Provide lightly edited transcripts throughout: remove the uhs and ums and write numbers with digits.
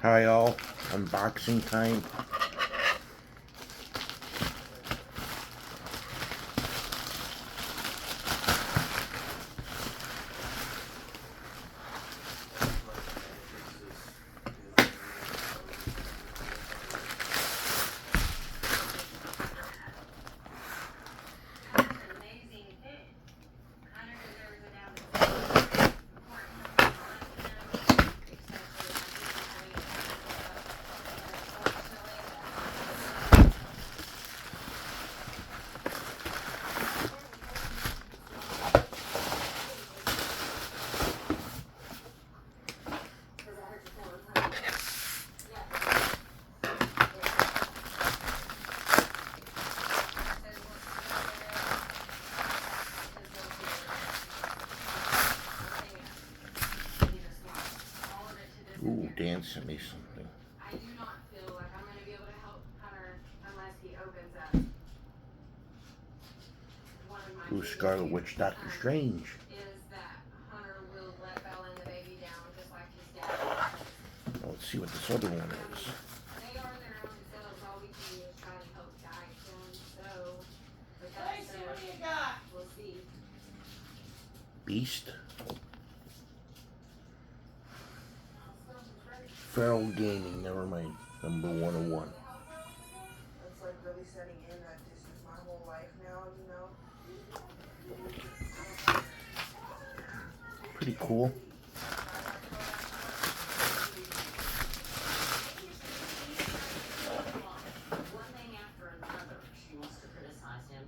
Hi all, unboxing time. Ooh, Dan sent me something. I do not feel like I'm going to be able to help Hunter unless he opens up one of my Ooh, Scarlet Witch, Doctor Strange. is that Hunter will let Bella and the baby down just like his dad. Let's see what this other one is. They are their own selves. All we can do is try to help guide them. So, but that's what do you got? We'll see. Beast. Feral Gaming, never mind. Number 101. It's like really setting in that this is my whole life now, you know? Pretty cool. One thing after another, she wants to criticize him.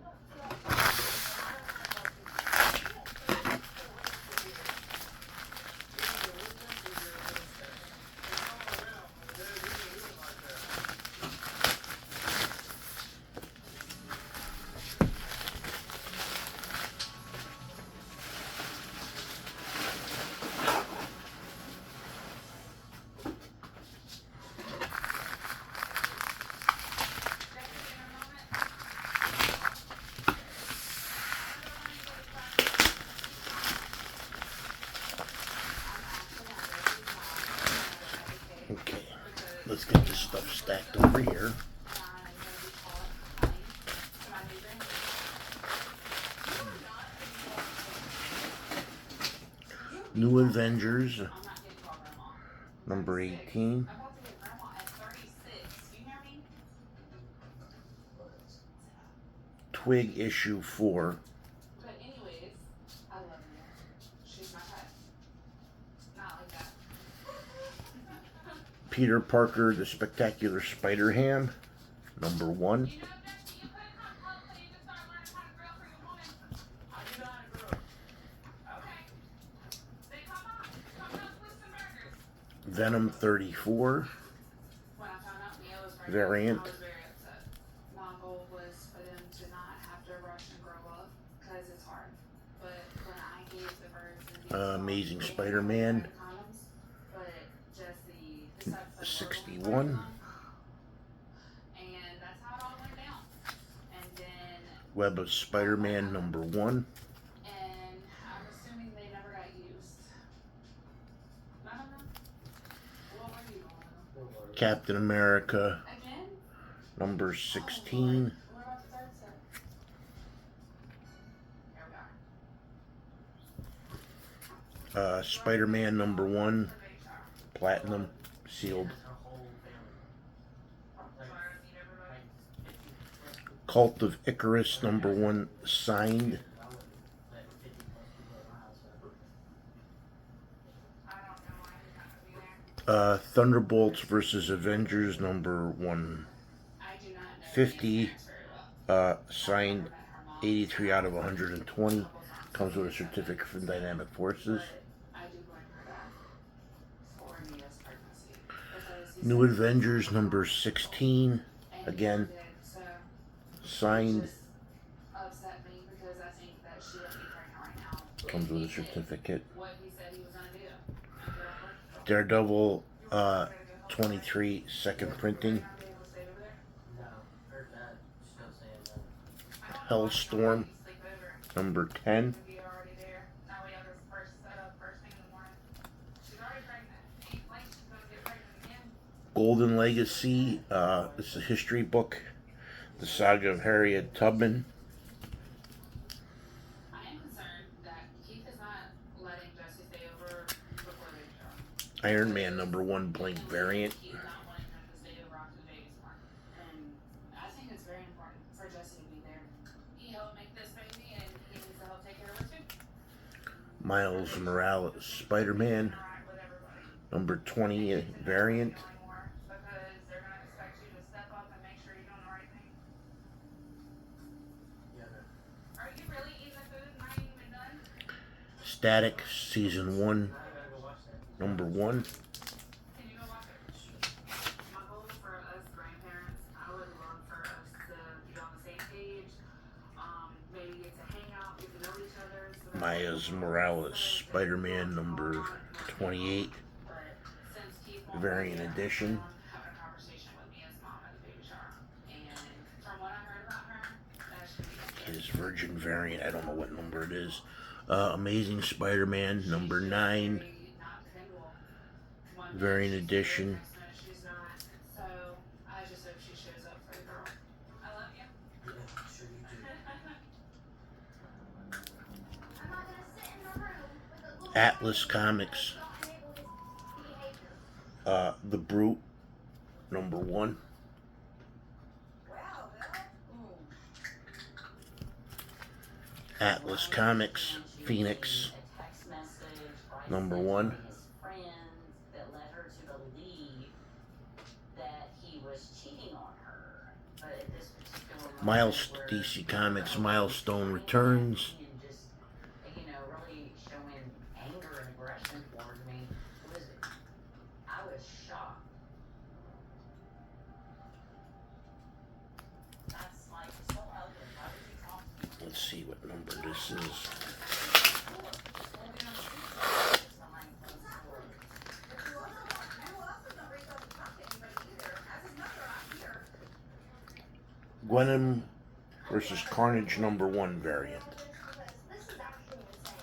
Okay, let's get this stuff stacked over here. New Avengers, number 18. Twig issue 4. But anyways, I love her. She's my pet. Not like that. Peter Parker, the Spectacular Spider-Ham, number 1. You know, Dusty, you couldn't come home till you just started learning how to grill for your woman. I do know how to grill. Okay. Then come on. Come roast with some burgers. Venom 34. When I found out Mia was pregnant, Variant. I was very upset. My goal was for them to not have to rush and grow up, because it's hard. But when I gave the birds and Amazing Spider-Man, condoms, but just the stuff that 61. And that's how it all went down. And then, Web of Spider-Man, number 1. and I'm assuming they never got used. No. What were you doing? Captain America, Again? number 16. What about the third set? Here we are. Spider-Man, number 1. Platinum, sealed. Cult of Icarus, number 1, signed. Thunderbolts versus Avengers, number 150. Signed 83 out of 120. Comes with a certificate from Dynamic Forces. New Avengers, number 16. Again, signed. Comes with a certificate. Daredevil 23, second printing. Hellstorm, number 10. Golden Legacy. It's a history book. The Saga of Harriet Tubman. I am concerned that Keith is not letting Jesse stay over before the baby shower. Iron Man #1 blank variant. Keith not wanting him to stay over after the baby's born. And I think it's very important for Jesse to be there. He helped make this baby and he needs to help take care of her too. Miles Morales Spider-Man Interact with everybody. #20 variant. Anymore because they're gonna expect you to step up and make sure you're doing the right thing. Are you really eating the food and not even done? Static Season 1 #1. Can you go watch it? My goal for us grandparents, I would love for us to be on the same page. Maybe get to hang out, get to know each other. So that Miles Morales Spider-Man #28 But since Keith won't variant be there, edition. having a conversation with me as mom at the baby shower. And from what I heard about her, that should be His Virgin variant. I don't know what number it is. Amazing Spider-Man #9 not dependable. One variant minute edition. next minute she's not. So I just hope she shows up for the girl. I love you. Atlas Comics. The Brute #1. Wow, Atlas Comics Phoenix #1. Miles DC Comics Milestone Returns. Really showing anger and aggression towards me. I was shocked. That's like so ugly. Why would you talk to me? Let's see what number this is. Gwenom versus Carnage #1 variant. This is actually insane.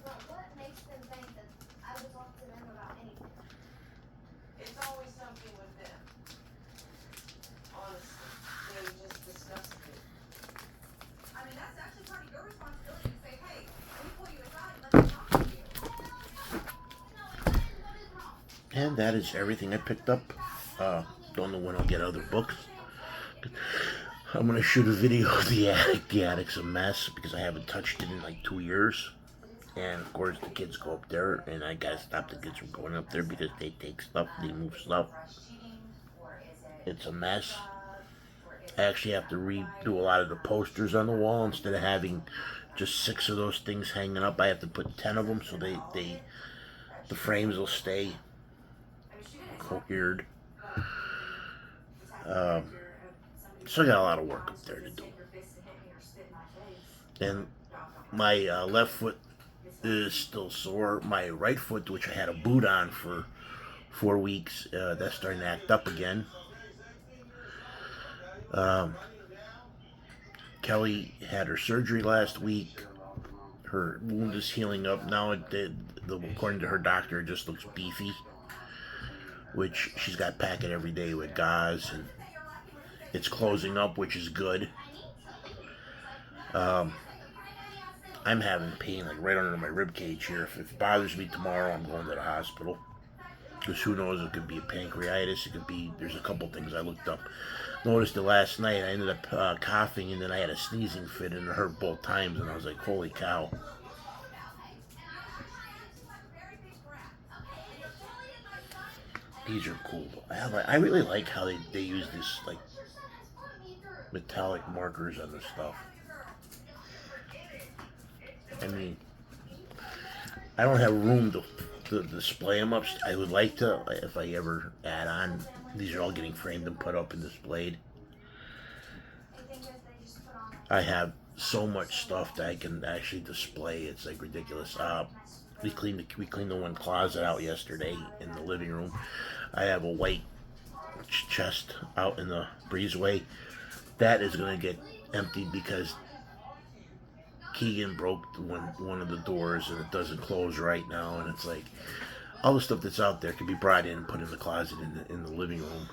Well, what makes them think that I would talk to them about anything? it's always something with them. Honestly, they just disgust me. I mean, that's actually part of your responsibility to say, hey, let me pull you aside and let me talk to you. What is wrong? And that is everything I picked up. Don't know when I'll get other books. I'm gonna shoot a video of the attic. The attic's a mess because I haven't touched it in like 2 years. And of course the kids go up there and I gotta stop the kids from going up there because they take stuff, they move stuff. It's a mess. I actually have to redo a lot of the posters on the wall. Instead of having just 6 of those things hanging up, I have to put 10 of them so the frames will stay cohered. So I got a lot of work up there to do. And my left foot is still sore. My right foot, which I had a boot on for 4 weeks, that's starting to act up again. Kelly had her surgery last week. Her wound is healing up now. According to her doctor, it just looks beefy, which she's got packet every day with gauze, and it's closing up, which is good. I'm having pain like right under my rib cage here. If it bothers me tomorrow, I'm going to the hospital. Because who knows, it could be a pancreatitis, it could be, there's a couple things I looked up. Noticed it last night, I ended up coughing, and then I had a sneezing fit, and it hurt both times, and I was like, holy cow. These are cool. I really like how they use this like metallic markers on the stuff. I mean, I don't have room to display them up. I would like to, if I ever add on. These are all getting framed and put up and displayed. I have so much stuff that I can actually display. It's like ridiculous. We cleaned the one closet out yesterday in the living room. I have a white chest out in the breezeway. That is going to get emptied because Keegan broke one of the doors and it doesn't close right now, and it's like all the stuff that's out there can be brought in and put in the closet in the living room.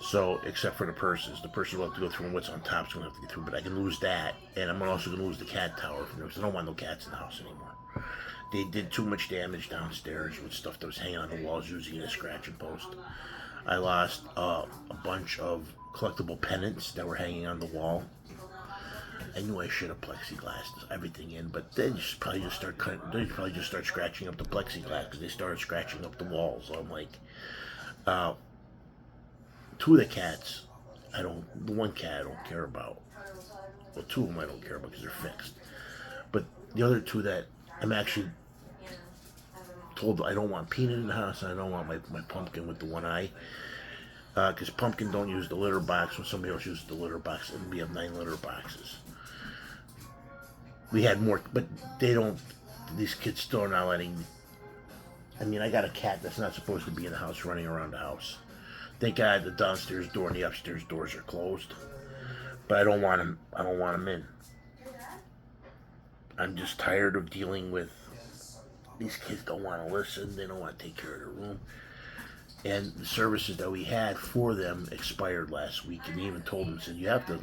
So, except for the purses will have to go through, and what's on top's going to have to get through. But I can lose that, and I'm also going to lose the cat tower from there because I don't want no cats in the house anymore. They did too much damage downstairs with stuff that was hanging on the walls using it as scratching post. I lost a bunch of collectible pennants that were hanging on the wall. I knew I should have plexiglassed everything in, but they probably just start scratching up the plexiglass because they started scratching up the walls. So I'm like, two of the cats, the one cat I don't care about. Well, two of them I don't care about because they're fixed. But the other two that I'm actually told I don't want Peanut in the house, and I don't want my Pumpkin with the one eye. Because Pumpkin don't use the litter box when somebody else uses the litter box, and we have 9 litter boxes. We had more, but they don't, these kids still are not letting, I mean, I got a cat that's not supposed to be in the house running around the house. Thank God the downstairs door and the upstairs doors are closed. But I don't want him in. I'm just tired of dealing with, these kids don't want to listen, they don't want to take care of their room. And the services that we had for them expired last week, and they even told them, said, you have to,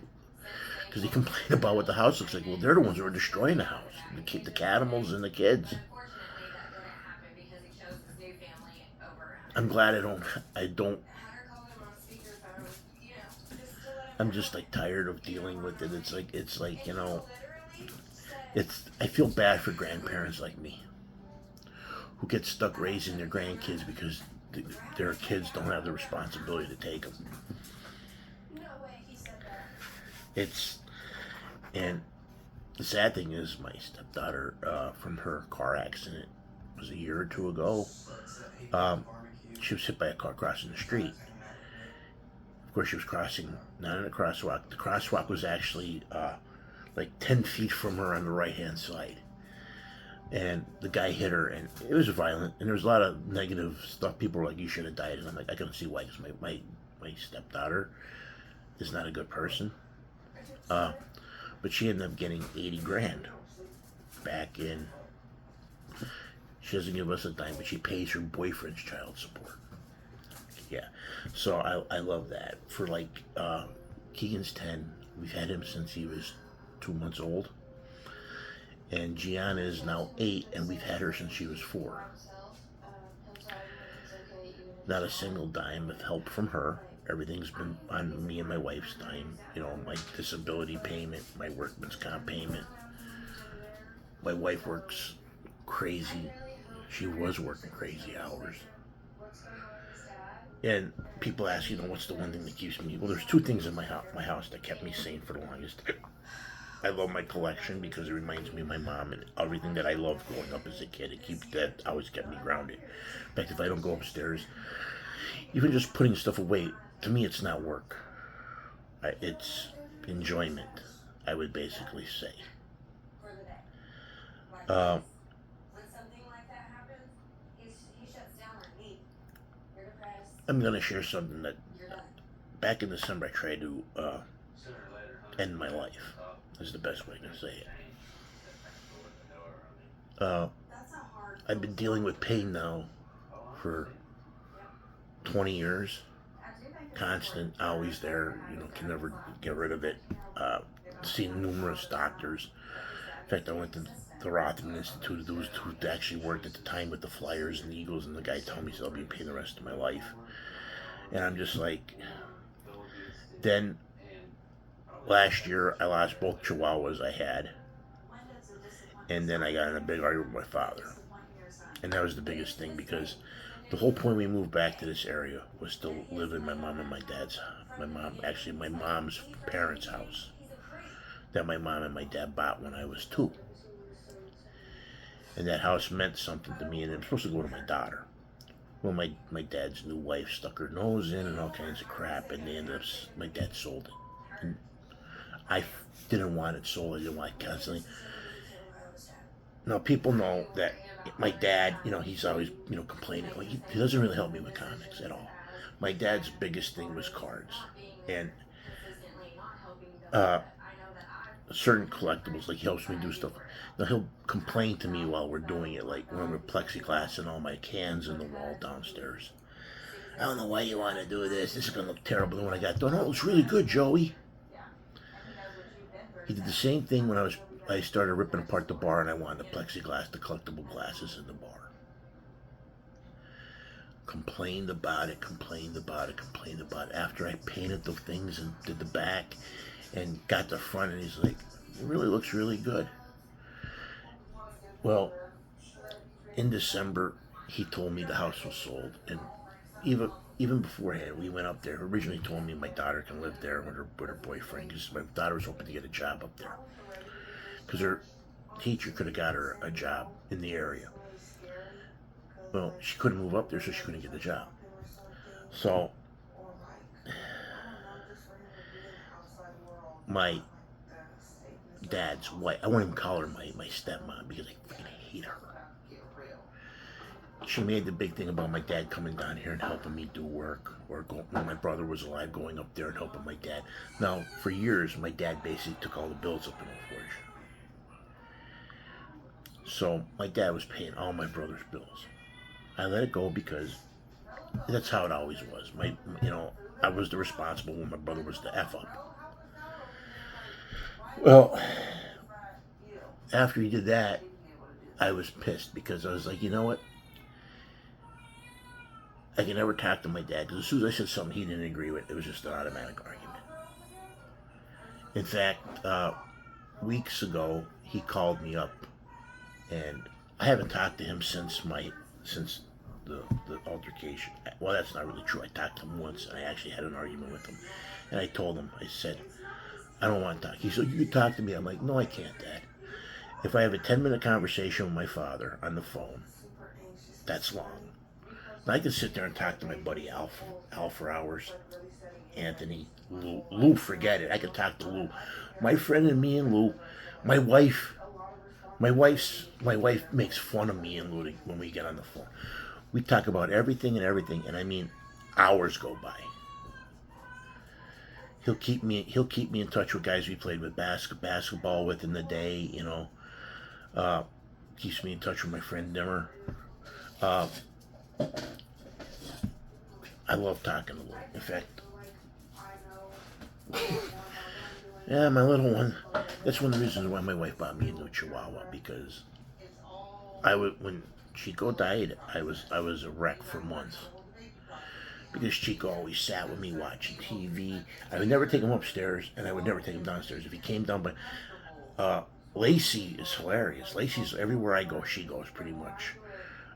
because they complained about what the house looks like. Well, they're the ones who are destroying the house, the catamals and the kids. I'm glad I'm just like tired of dealing with it. It's like, you know, I feel bad for grandparents like me who get stuck raising their grandkids because their kids don't have the responsibility to take them. And the sad thing is, my stepdaughter, from her car accident, was a year or two ago. She was hit by a car crossing the street. Of course, she was crossing, not in a crosswalk. The crosswalk was actually like 10 feet from her on the right-hand side. And the guy hit her, and it was violent, and there was a lot of negative stuff. People were like, you should have died. And I'm like, I can see why, because my stepdaughter is not a good person. But she ended up getting 80 grand back in. She doesn't give us a dime, but she pays her boyfriend's child support. Yeah, so I love that. For like, Keegan's 10. We've had him since he was 2 months old. And Gianna is now 8, and we've had her since she was 4. Not a single dime of help from her. Everything's been on me and my wife's dime. You know, my disability payment, my workman's comp payment. My wife works crazy. She was working crazy hours. And people ask, you know, what's the one thing that keeps me? Well, there's 2 things in my house that kept me sane for the longest. I love my collection because it reminds me of my mom and everything that I loved growing up as a kid. That always kept me grounded. In fact, if I don't go upstairs, even just putting stuff away, to me it's not work. It's enjoyment, I would basically say. When something like that happens, he shuts down like me. You're depressed. I'm going to share something that You're done. back in December I tried to end my life. Is the best way to say it. That's a hard. I've been dealing with pain now for 20 years. Constant, always there, you know, can never get rid of it. Seen numerous doctors. In fact, I went to the Rothman Institute, those who actually worked at the time with the Flyers and the Eagles, and the guy told me I'll be in pain the rest of my life. And I'm just like, then last year I lost both Chihuahuas I had, and then I got in a big argument with my father. And that was the biggest thing, because the whole point we moved back to this area was to live in my mom and my dad's, my mom's parents' house that my mom and my dad bought when I was 2. And that house meant something to me, and it was supposed to go to my daughter. Well, my dad's new wife stuck her nose in and all kinds of crap, and they ended up, my dad sold it. And I didn't want it sold. I didn't want it constantly. Now, people know that my dad, you know, he's always, you know, complaining. Well, he doesn't really help me with comics at all. My dad's biggest thing was cards. And certain collectibles, like he helps me do stuff. Now he'll complain to me while we're doing it, like when we're plexiglass and all my cans in the wall downstairs. I don't know why you want to do this. This is gonna look terrible. And when I got done, oh, it looks really good, Joey. He did the same thing when I started ripping apart the bar and I wanted the plexiglass, the collectible glasses in the bar. Complained about it. After I painted the things and did the back and got the front, and he's like, it really looks really good. Well, in December, he told me the house was sold, and even beforehand, we went up there. Originally told me my daughter can live there with her boyfriend, because my daughter was hoping to get a job up there, because her teacher could have got her a job in the area. Well, she couldn't move up there, so she couldn't get the job. So my dad's wife, I won't even call her my stepmom, because I freaking hate her. She made the big thing about my dad coming down here and helping me do work, or when my brother was alive, going up there and helping my dad. Now, for years, my dad basically took all the bills up in Old Forge. So my dad was paying all my brother's bills. I let it go because that's how it always was. I was the responsible when my brother was the F up. Well, after he did that, I was pissed, because I was like, you know what? I can never talk to my dad, because as soon as I said something he didn't agree with, it was just an automatic argument. In fact, weeks ago, he called me up, and I haven't talked to him since the altercation. Well, that's not really true. I talked to him once, and I actually had an argument with him. And I told him, I said, I don't want to talk. He said, you can talk to me. I'm like, no, I can't, Dad. If I have a 10-minute conversation with my father on the phone, that's long. Now, I can sit there and talk to my buddy Al for hours. Anthony, Lou, forget it. I can talk to Lou. My friend and me and Lou, my wife makes fun of me and Lou when we get on the phone. We talk about everything, and I mean, hours go by. He'll keep me in touch with guys we played with basketball with in the day, keeps me in touch with my friend Dimmer. I love talking to Lou. In fact, yeah, my little one. That's one of the reasons why my wife bought me a new Chihuahua, because when Chico died, I was a wreck for months, because Chico always sat with me watching TV. I would never take him upstairs, and I would never take him downstairs. If he came down, but Lacey is hilarious. Lacey's everywhere I go, she goes pretty much.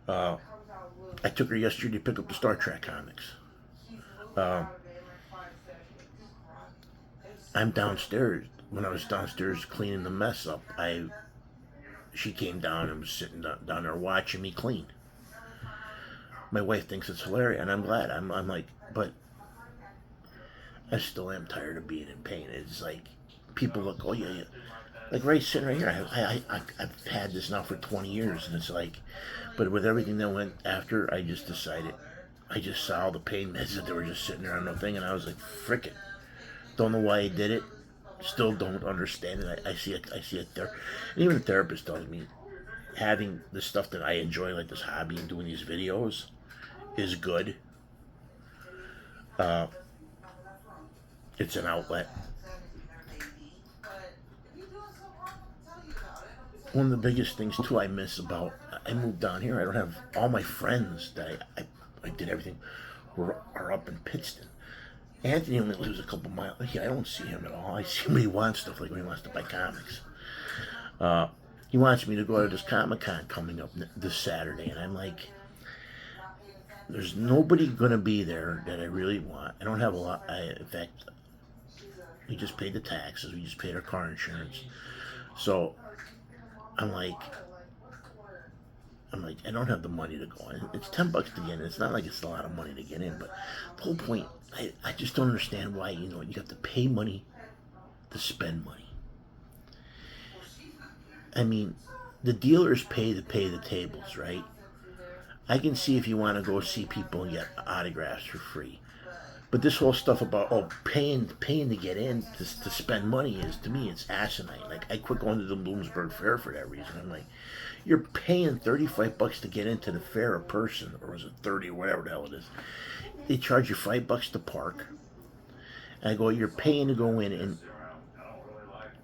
I took her yesterday to pick up the Star Trek comics. I'm downstairs. When I was downstairs cleaning the mess up, she came down and was sitting down there watching me clean. My wife thinks it's hilarious, and I'm glad. I'm like, but I still am tired of being in pain. It's like, people look, oh yeah. Like sitting right here, I've had this now for 20 years, and it's like, but with everything that went after, I just decided, I just saw all the pain meds that they were just sitting there on the thing, and I was like, frick it. Don't know why I did it. Still don't understand it. I see it. And even the therapist tells me, having the stuff that I enjoy, like this hobby and doing these videos, is good. It's an outlet. One of the biggest things too I miss about, I moved down here. I don't have all my friends that I did everything are up in Pittston. Anthony only lives a couple miles. I don't see him at all. I see him when he wants stuff, like when he wants to buy comics. He wants me to go to this Comic-Con coming up this Saturday, and I'm like, there's nobody going to be there that I really want. I don't have a lot. In fact, we just paid the taxes. We just paid our car insurance. So I'm like, I don't have the money to go in. It's $10 to get in. It's not like it's a lot of money to get in, but the whole point, I just don't understand why, you have to pay money to spend money. I mean, the dealers pay to pay the tables, right? I can see if you want to go see people and get autographs for free. But this whole stuff about paying to get in to spend money is, to me, it's asinine. Like, I quit going to the Bloomsburg Fair for that reason. I'm like, you're paying $35 to get into the fair a person, or is it 30 or whatever the hell it is? They charge you $5 to park. And I go, you're paying to go in, and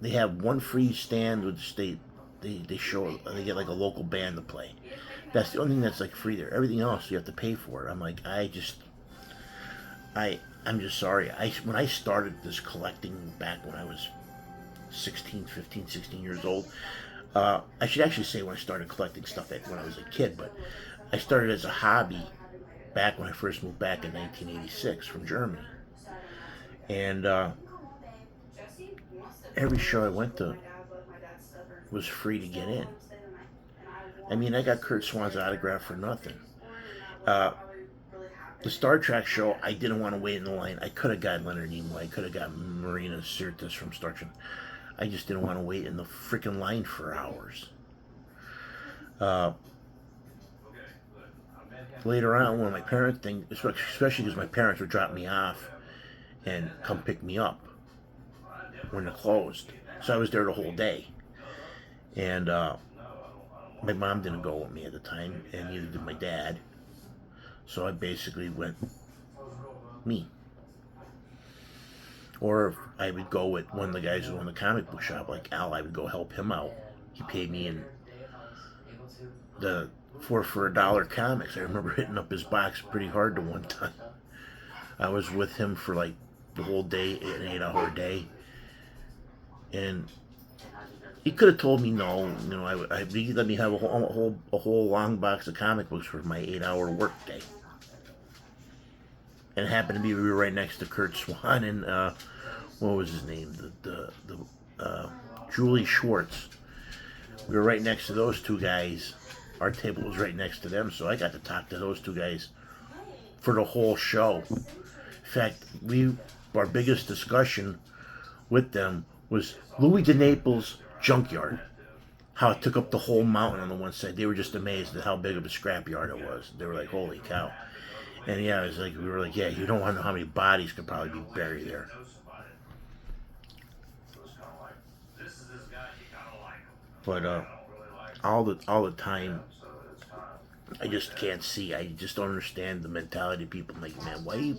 they have one free stand with the state. They show, they get like a local band to play. That's the only thing that's like free there. Everything else you have to pay for. I'm like, I'm just sorry. When I started this collecting back when I was 16 years old, I should actually say when I started collecting stuff when I was a kid, but I started as a hobby back when I first moved back in 1986 from Germany. And every show I went to was free to get in. I mean, I got Kurt Swan's autograph for nothing. The Star Trek show, I didn't want to wait in the line. I could have got Leonard Nimoy. I could have got Marina Sirtis from Star Trek. I just didn't want to wait in the freaking line for hours. Later on, when my parents especially because my parents would drop me off and come pick me up when they're closed. So I was there the whole day. And my mom didn't go with me at the time, and neither did my dad. So I basically went me. Or if I would go with one of the guys who owned the comic book shop, like Al, I would go help him out. He paid me in for $1 comics. I remember hitting up his box pretty hard the one time. I was with him for like the whole day, an 8-hour day. And he could have told me no. You know, he let me have a whole long box of comic books for my 8-hour work day. And it happened to be we were right next to Kurt Swan and what was his name? Julie Schwartz. We were right next to those two guys. Our table was right next to them, so I got to talk to those two guys for the whole show. In fact, our biggest discussion with them was Louis de Naples' junkyard. How it took up the whole mountain on the one side. They were just amazed at how big of a scrapyard it was. They were like, holy cow. And yeah, it was like, we were like, yeah, you don't want to know how many bodies could probably be buried there. But all the time, I just can't see. I just don't understand the mentality of people. Like, man, why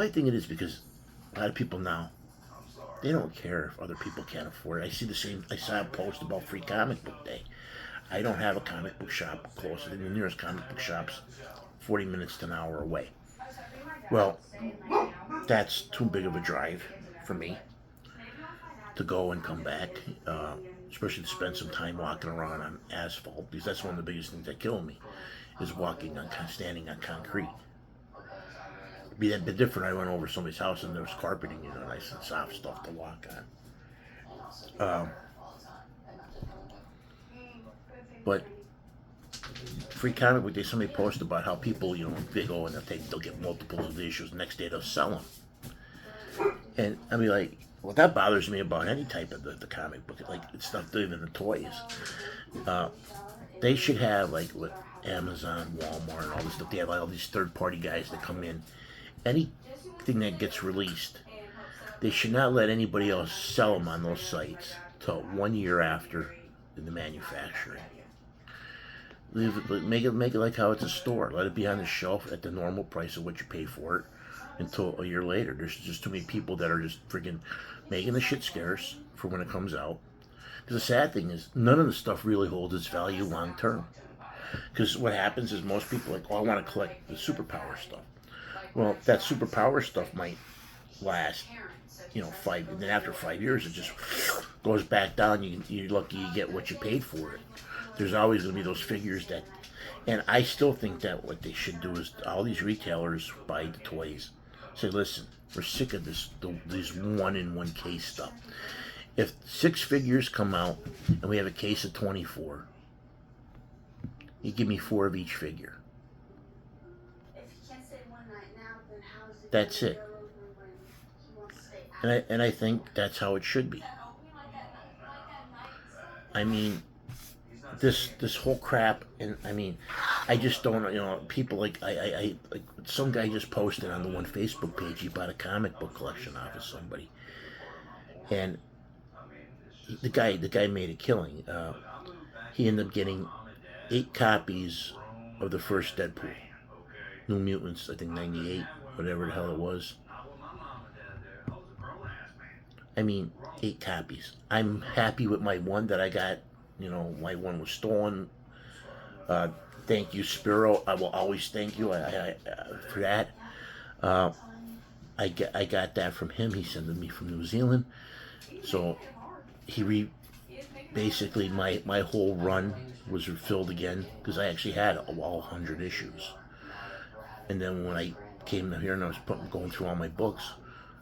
I think it is because a lot of people now, they don't care if other people can't afford it. I saw a post about Free Comic Book Day. I don't have a comic book shop closer than the nearest comic book shop's 40 minutes to an hour away. Well, that's too big of a drive for me to go and come back, especially to spend some time walking around on asphalt, because that's one of the biggest things that kill me, is standing on concrete. It'd be a bit different. I went over somebody's house and there was carpeting, nice and soft stuff to walk on. But Free Comic Book Day, somebody posted about how people, they go and they'll get multiples of the issues. The next day they'll sell them. And I mean, like, what that bothers me about any type of the comic book, like, it's not even the toys. They should have, like, with Amazon, Walmart, and all this stuff, they have like all these third-party guys that come in. Anything that gets released, they should not let anybody else sell them on those sites till 1 year after the manufacturing. Make it like how it's a store. Let it be on the shelf at the normal price of what you pay for it until a year later. There's just too many people that are just freaking making the shit scarce for when it comes out. Because the sad thing is, none of the stuff really holds its value long term. Because what happens is most people are like, I want to collect the superpower stuff. Well, that superpower stuff might last, 5. And then after 5 years, it just goes back down. You're lucky you get what you paid for it. There's always going to be those figures that, and I still think that what they should do is all these retailers buy the toys. Say, listen, we're sick of these 1-in-1 case stuff. If 6 figures come out and we have a case of 24, you give me 4 of each figure. That's it. And I think that's how it should be. I mean, this whole crap, and I mean, I just don't, people like I like some guy just posted on the one Facebook page he bought a comic book collection off of somebody, and the guy made a killing. He ended up getting 8 copies of the first Deadpool, New Mutants, I think '98, whatever the hell it was. I mean, 8 copies. I'm happy with my one that I got. My one was stolen. Uh, Thank you, Spiro. I will always thank you for that. Uh, I got that from him. He sent it me from New Zealand. So basically my whole run was refilled again because I actually had all 100 issues. And then when I came here and I was going through all my books,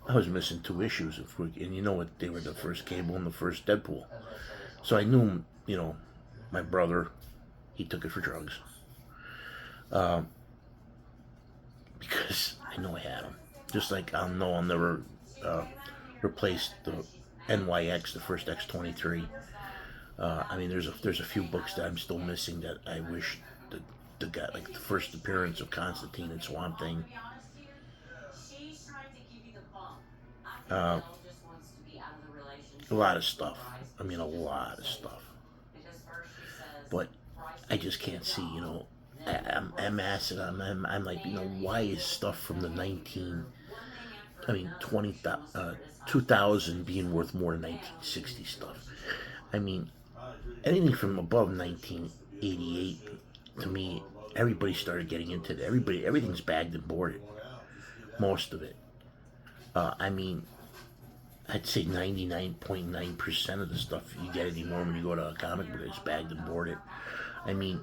I was missing 2 issues. And you know what? They were the first Cable and the first Deadpool. So I knew, my brother, he took it for drugs. Because I know I had them. Just like I'll never replace the NYX, the first X-23. I mean, there's a few books that I'm still missing that I wish the guy, like the first appearance of Constantine and Swamp Thing. A lot of stuff. I mean, a lot of stuff. But I just can't see, I'm acid. I'm like, why is stuff from the 2000 being worth more than 1960 stuff? I mean, anything from above 1988, to me, everybody started getting into it. Everything's bagged and boarded. Most of it. I mean, I'd say 99.9% of the stuff you get anymore when you go to a comic book is bagged and boarded. I mean,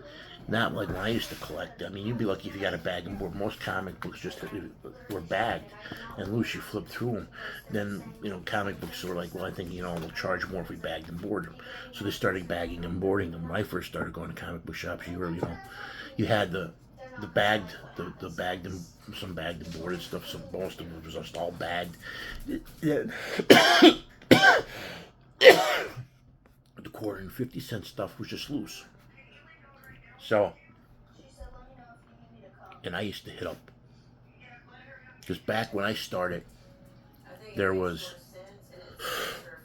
not like when I used to collect. I mean, you'd be lucky if you got a bag and board. Most comic books just were bagged and loose. You flip through them. Then, comic books were like, well, I think, they'll charge more if we bagged and board them. So they started bagging and boarding them. When I first started going to comic book shops, you had the bagged and some bagged and boarded stuff. So most of it was just all bagged. The quarter and 50-cent stuff was just loose. So, and I used to hit up, because back when I started, there was,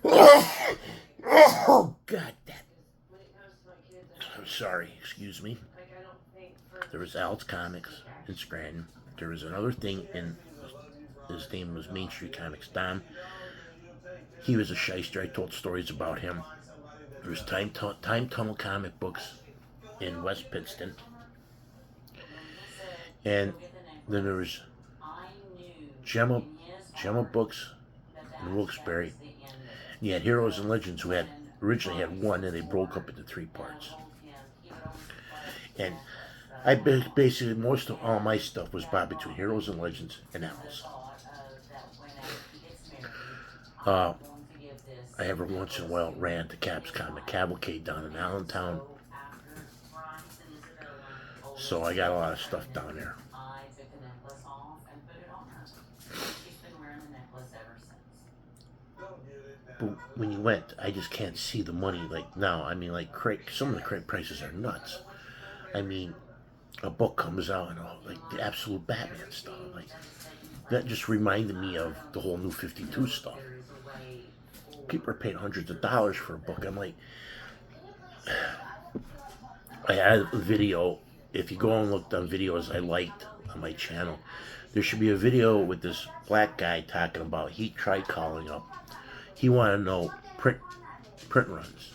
oh god, I'm sorry, excuse me. There was Al's Comics in Scranton. There was another thing his name was Main Street Comics. Don, he was a shyster. I told stories about him. There was Time Tunnel Comic Books in West Pittston. And then there was Gemma Books in Wilkes-Barre. And you had Heroes and Legends, who originally had one, and they broke up into 3 parts. And I basically, most of all my stuff was bought between Heroes and Legends and Al's. I every once in a while ran to Cap's Comic Cavalcade down in Allentown. So I got a lot of stuff down there. But when you went, I just can't see the money like now. I mean, like some of the crate prices are nuts. I mean, a book comes out and like the Absolute Batman stuff. Like that just reminded me of the whole New 52 stuff. People are paying hundreds of dollars for a book. I'm like, I had a video. If you go and look on videos I liked on my channel, there should be a video with this black guy talking about he tried calling up. He wanted to know print runs.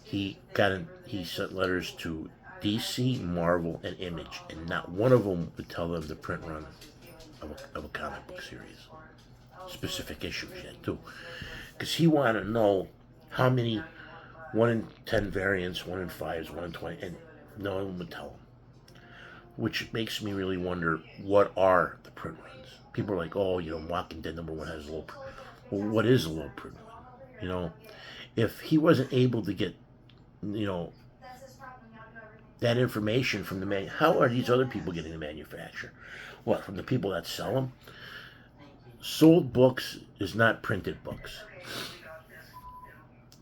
He sent letters to DC, Marvel, and Image, and not one of them would tell them the print run of a comic book series. Specific issues yet too. Because he wanted to know how many 1 in 10 variants, 1 in 5s, 1 in 20, and no one would tell him. Which makes me really wonder, what are the print runs? People are like, oh, Walking Dead #1 has a low print. Well, what is a low print run? If he wasn't able to get, that information from the man, how are these other people getting the manufacturer? What, from the people that sell them? Sold books is not printed books.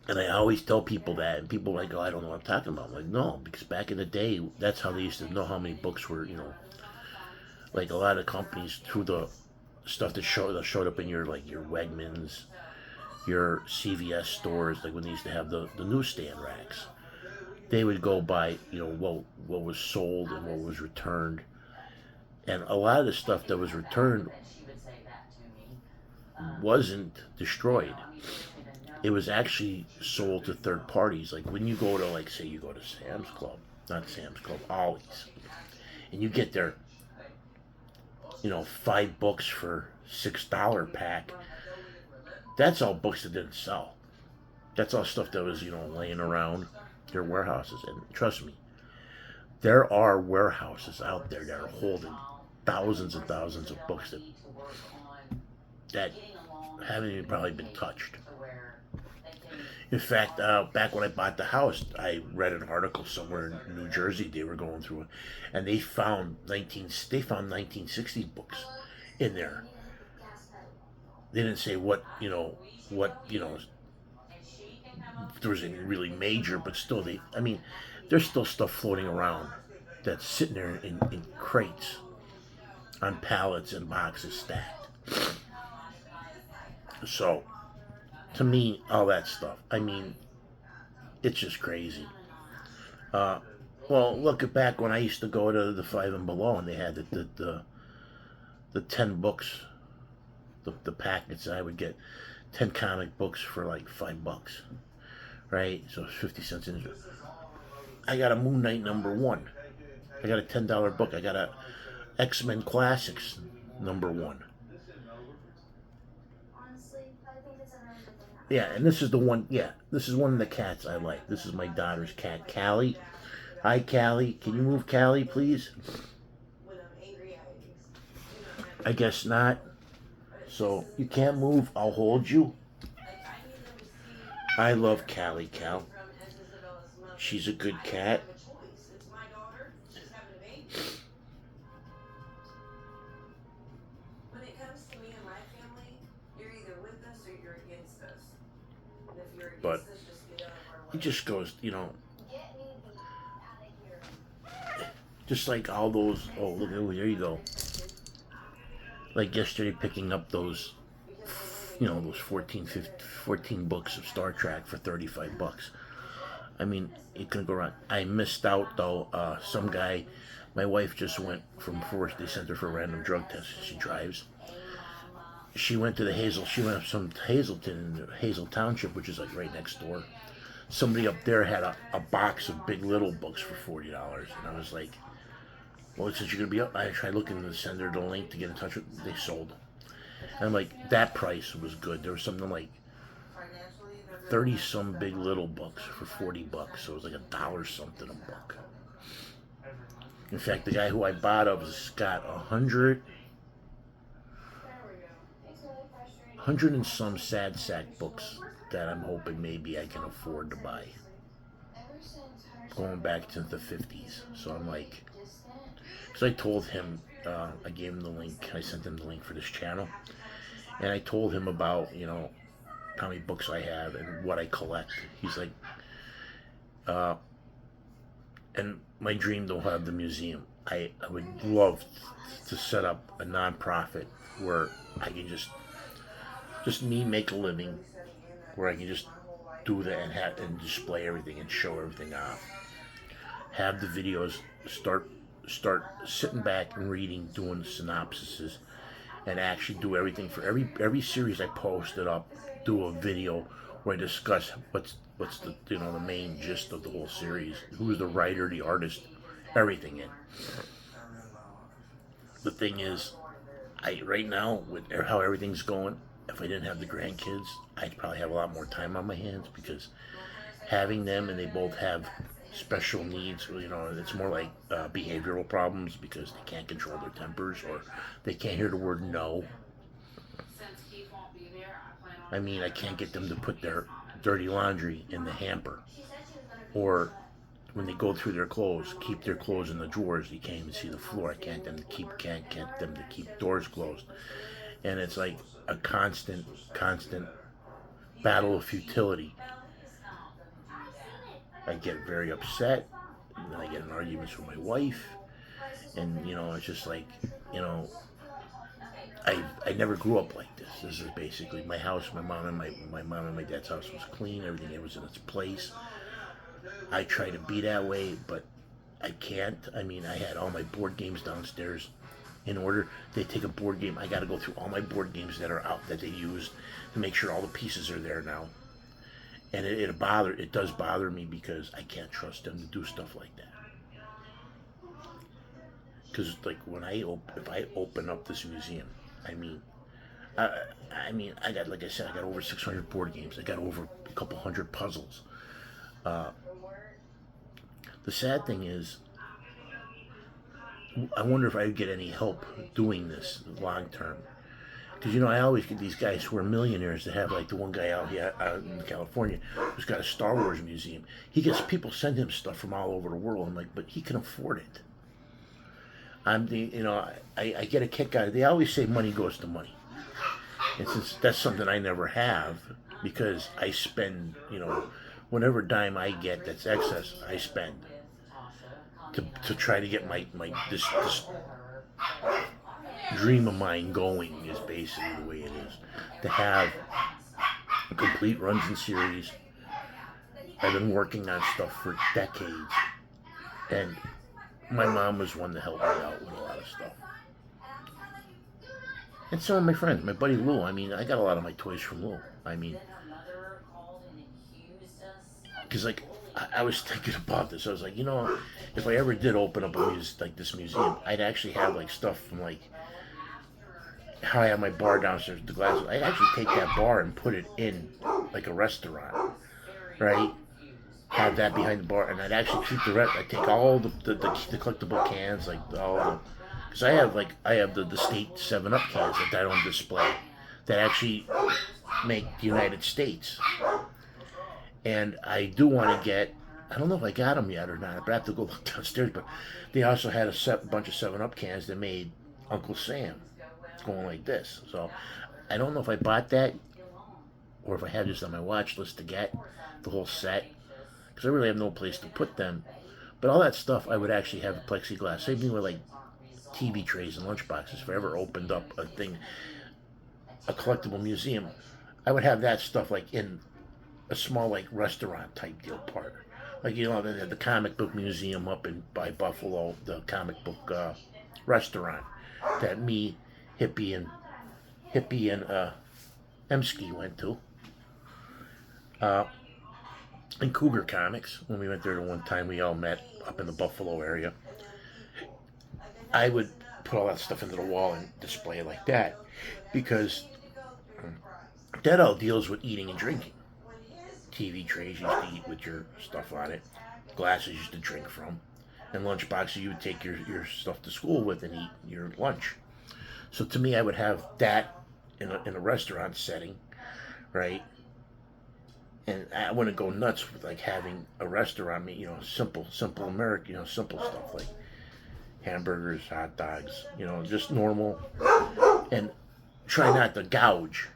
And I always tell people that, and people are like, oh, I don't know what I'm talking about. I'm like, no, because back in the day, that's how they used to know how many books were, like a lot of companies through the stuff that showed up in your like your Wegmans, your CVS stores, like when they used to have the newsstand racks. They would go by, what was sold and what was returned. And a lot of the stuff that was returned that she would say that to me. wasn't destroyed. It was actually sold to third parties. Like when you go to, like, say you go to Sam's Club, not Sam's Club, Ollie's, and you get their, 5 books for $6 pack. That's all books that didn't sell. That's all stuff that was, laying around their warehouses. And trust me, there are warehouses out there that are holding thousands and thousands of books that haven't even probably been touched. In fact, back when I bought the house, I read an article somewhere in New Jersey. They were going through it, and they found 1960s books in there. They didn't say what there was any really major, but still, there's still stuff floating around that's sitting there in crates, on pallets and boxes stacked. So, to me, all that stuff, it's just crazy. Well, look at back when I used to go to the Five and Below, and they had the 10 books, the packets. I would get 10 comic books for like $5, right? So 50 cents in. I got a Moon Knight #1. I got a $10 book. I got a X-Men Classics #1. Honestly, I think it's a really good thing. Yeah, and this is the one. Yeah, this is one of the cats I like. This is my daughter's cat, Callie. Hi, Callie. Can you move, Callie, please? I guess not. So you can't move. I'll hold you. I love Callie, Cal. She's a good cat. When it comes to me and my family, you're either with us or you're against us. And if you're But against us, just get out of our way. it just goes, Get me out of here. just like all those. Oh, look, oh, there you go. Like yesterday, picking up those, those 14 books of Star Trek for $35. It can go wrong. I missed out though. Some guy, my wife just went from Forest. They sent her for a random drug test. She drives. She went to She went up some Hazelton, Hazel Township, which is like right next door. Somebody up there had a box of Big Little books for $40, and I was like, well, since you're gonna be up, I tried looking to send her the link to get in touch with. They sold, and I'm like, that price was good. There was something like 30 some Big Little books for $40, so it was like $1 something a book. In fact, the guy who I bought of has got 100 and some sad sack books that I'm hoping maybe I can afford to buy. Going back to the 50s, so I'm like, because I told him, I gave him the link. I sent him the link for this channel, and I told him about how many books I have and what I collect. He's like, and my dream to have the museum. I would love to set up a non-profit where I can just me make a living, where I can just do that and display everything and show everything off. Have the videos, start sitting back and reading, doing synopsises, and actually do everything for every series I posted up. Do a video where I discuss what's the the main gist of the whole series, who's the writer, the artist, everything in. The thing is, right now with how everything's going, if I didn't have the grandkids, I'd probably have a lot more time on my hands, because having them, and they both have special needs, it's more like behavioral problems, because they can't control their tempers, or they can't hear the word no. I can't get them to put their dirty laundry in the hamper, or when they go through their clothes, keep their clothes in the drawers. You can't even see the floor. I can't get them to keep doors closed, and it's like a constant battle of futility. I get very upset, and then I get in arguments with my wife, and it's just like, you know, I never grew up like this. This is basically my house. My mom and my dad's house was clean. Everything was in its place. I try to be that way, but I can't. I mean, I had all my board games downstairs. In order they take a board game, I got to go through all my board games that are out that they used to make sure all the pieces are there now. And it does bother me because I can't trust them to do stuff like that. Because like if I open up this museum, I mean, I got, like I said, I got over 600 board games. I got over a couple hundred puzzles. The sad thing is, I wonder if I would get any help doing this long term. Because, I always get these guys who are millionaires that have, like the one guy out here out in California who's got a Star Wars museum. He gets people send him stuff from all over the world. I'm like, but he can afford it. I get a kick out of it. They always say money goes to money. And since that's something I never have, because I spend, whatever dime I get that's excess, I spend to try to get this dream of mine going is basically the way it is. To have a complete runs and series. I've been working on stuff for decades. And my mom was one to help me out with a lot of stuff. And some of my friends, my buddy Lou, I mean, I got a lot of my toys from Lou. I mean, because like, I was thinking about this. I was like, if I ever did open up this museum, I'd actually have like stuff from like how I have my bar downstairs, the glasses. I'd actually take that bar and put it in like a restaurant, right? Have that behind the bar, and I'd actually keep the rest. I'd take all the collectible cans, like because I have the state 7-Up cans that I don't display, that actually make the United States. And I do want to get, I don't know if I got them yet or not, but I have to go look downstairs. But they also had a bunch of 7-Up cans that made Uncle Sam. It's going like this. So I don't know if I bought that or if I have this on my watch list to get the whole set, because I really have no place to put them. But all that stuff I would actually have a plexiglass. Same thing with like TV trays and lunchboxes. If I ever opened up a collectible museum, I would have that stuff like in a small like restaurant type deal part. Like they had the comic book museum up by Buffalo, the comic book restaurant that me, Hippie and Emsky went to. And Cougar Comics, when we went there the one time, we all met up in the Buffalo area. I would put all that stuff into the wall and display it like that, because that all deals with eating and drinking. TV trays you used to eat with your stuff on it, glasses you used to drink from, and lunch boxes you would take your stuff to school with and eat your lunch. So to me, I would have that in a restaurant setting, right? And I wouldn't go nuts with like having a restaurant, simple American, simple stuff like hamburgers, hot dogs, just normal, and try not to gouge.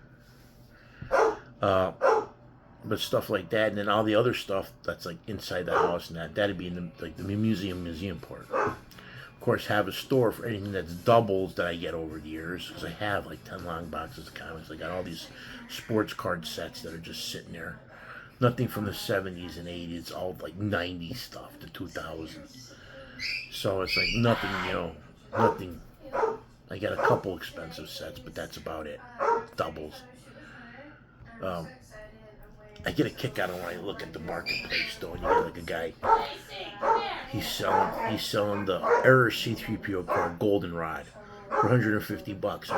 But stuff like that, and then all the other stuff that's like inside the house, and that'd be in the museum part. Of course, have a store for anything that's doubles that I get over the years, because I have like 10 long boxes of comics. I got all these sports card sets that are just sitting there. Nothing from the 70s and 80s. It's all like 90s stuff, the 2000s. So it's like nothing. I got a couple expensive sets, but that's about it. Doubles. I get a kick out of when I look at the marketplace though, and you get like a guy. He's selling the Error C-3PO card Goldenrod for $150.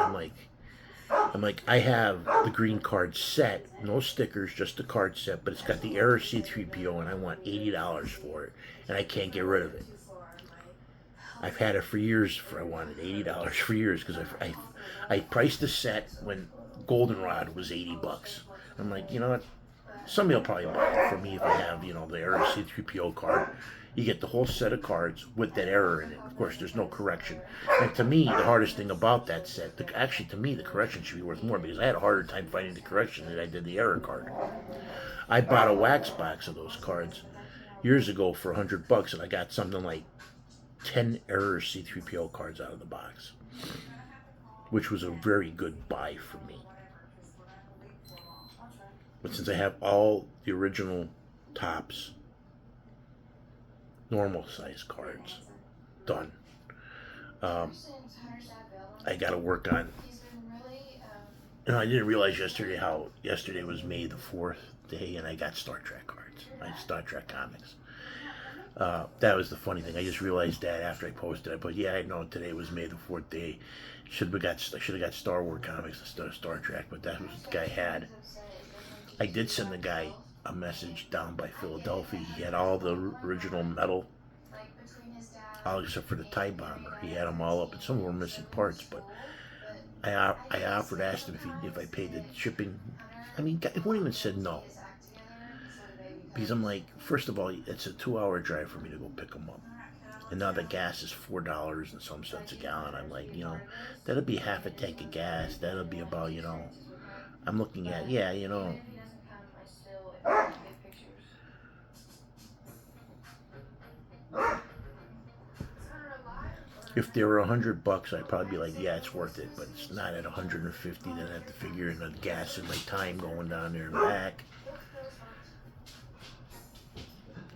I'm like, I have the green card set, no stickers, just the card set, but it's got the Error C-3PO, and I want $80 for it, and I can't get rid of it. I've had it for years. I wanted $80 for years, because I priced the set when Goldenrod was $80. I'm like, you know what? Somebody will probably buy it for me if I have, the Error C-3PO card. You get the whole set of cards with that error in it. Of course, there's no correction. And to me, the hardest thing about that set, actually to me, the correction should be worth more, because I had a harder time finding the correction than I did the error card. I bought a wax box of those cards, years ago for $100, and I got something like 10 Error C3PO cards out of the box, which was a very good buy for me. But since I have all the original Topps normal size cards done, I got to work on. I didn't realize yesterday how yesterday was May the 4th day, and I got Star Trek cards, my Star Trek comics. That was the funny thing. I just realized that after I posted it. But yeah, I know today was May the 4th day. I should have got Star Wars comics instead of Star Trek, but that was what the guy had. I did send the guy a message down by Philadelphia. He had all the original metal, all except for the TIE Bomber. He had them all up, and some were missing parts. But I offered, asked him if I paid the shipping. I mean, he wouldn't even said no. Because I'm like, first of all, it's a 2-hour drive for me to go pick them up. And now the gas is $4 and some cents a gallon. I'm like, that'll be half a tank of gas. That'll be about, I'm looking at, if they were $100, I'd probably be like, yeah, it's worth it. But it's not at 150. Then I have to figure in the gas and my time going down there and back.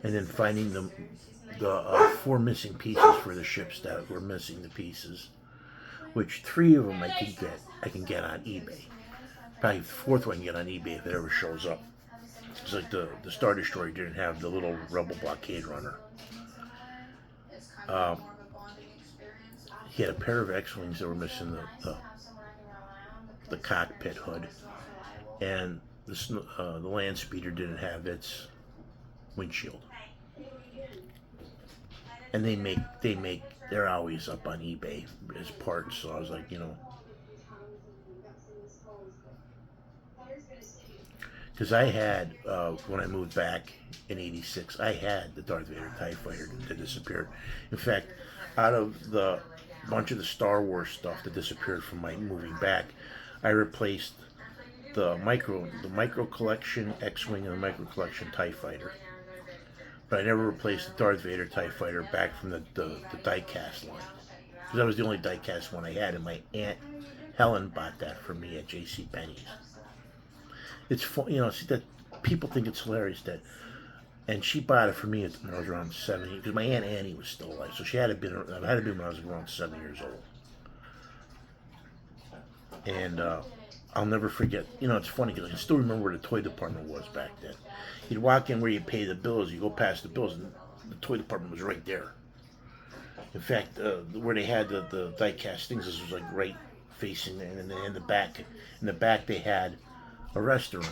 And then finding the 4 missing pieces for the ships that were missing the pieces, which 3 of them I can get on eBay. Probably the 4th one I can get on eBay if it ever shows up. It's like the Star Destroyer didn't have the little Rebel blockade runner. He had a pair of X-Wings that were missing the cockpit hood, and the land speeder didn't have its windshield. And they're always up on eBay as parts, so I was like, because I had, when I moved back in '86, I had the Darth Vader TIE Fighter that disappeared. In fact, out of the bunch of the Star Wars stuff that disappeared from my moving back, I replaced the micro collection X-Wing and the micro collection TIE Fighter. But I never replaced the Darth Vader TIE Fighter back from the die-cast line. Because that was the only die-cast one I had, and my Aunt Helen bought that for me at J.C. Penney's. It's fun, see that people think it's hilarious that, and she bought it for me when I was around 7, because my Aunt Annie was still alive, so it had to be when I was around 7 years old. And I'll never forget, it's funny because I can still remember where the toy department was back then. You'd walk in where you pay the bills, you go past the bills, and the toy department was right there. In fact, where they had the die-cast things, this was like right facing, and in the back they had a restaurant.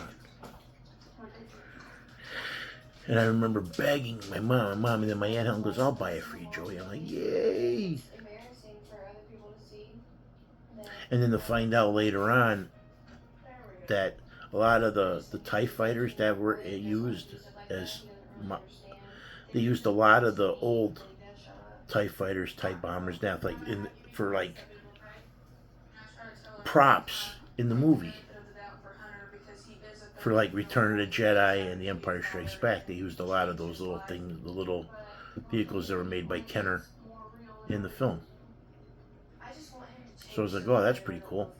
And I remember begging my mom, and then my Aunt Helen goes, "I'll buy it for you, Joey." I'm like, yay! And then to find out later on that a lot of the TIE fighters that were used they used a lot of the old TIE fighters, TIE bombers now, for props in the movie. For Return of the Jedi and The Empire Strikes Back, they used a lot of those little things, the little vehicles that were made by Kenner in the film. So I was like, oh, that's pretty cool.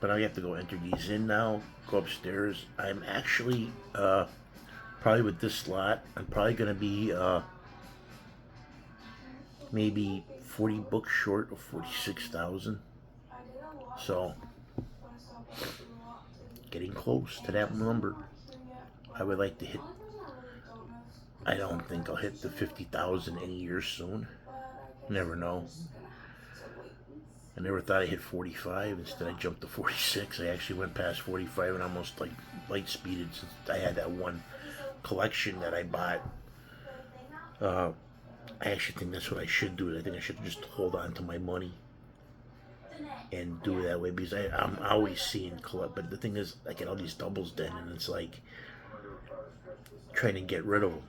But I have to go enter these in now, go upstairs. I'm actually, probably with this lot, I'm probably going to be maybe 40 books short of 46,000. So, getting close to that number. I would like to hit, I don't think I'll hit the 50,000 any year soon. Never know. I never thought I'd hit 45. Instead, I jumped to 46. I actually went past 45 and almost light speeded since I had that one collection that I bought. I actually think that's what I should do. I think I should just hold on to my money and do it that way, because I'm always seeing collect. But the thing is, I get all these doubles then, and it's like trying to get rid of them,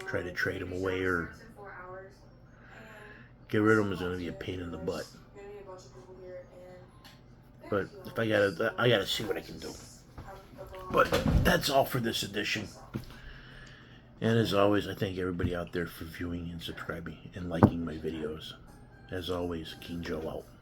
try to trade them away, or get rid of them is going to be a pain in the butt. But if I gotta see what I can do. But that's all for this edition. And as always, I thank everybody out there for viewing and subscribing and liking my videos. As always, King Joe out.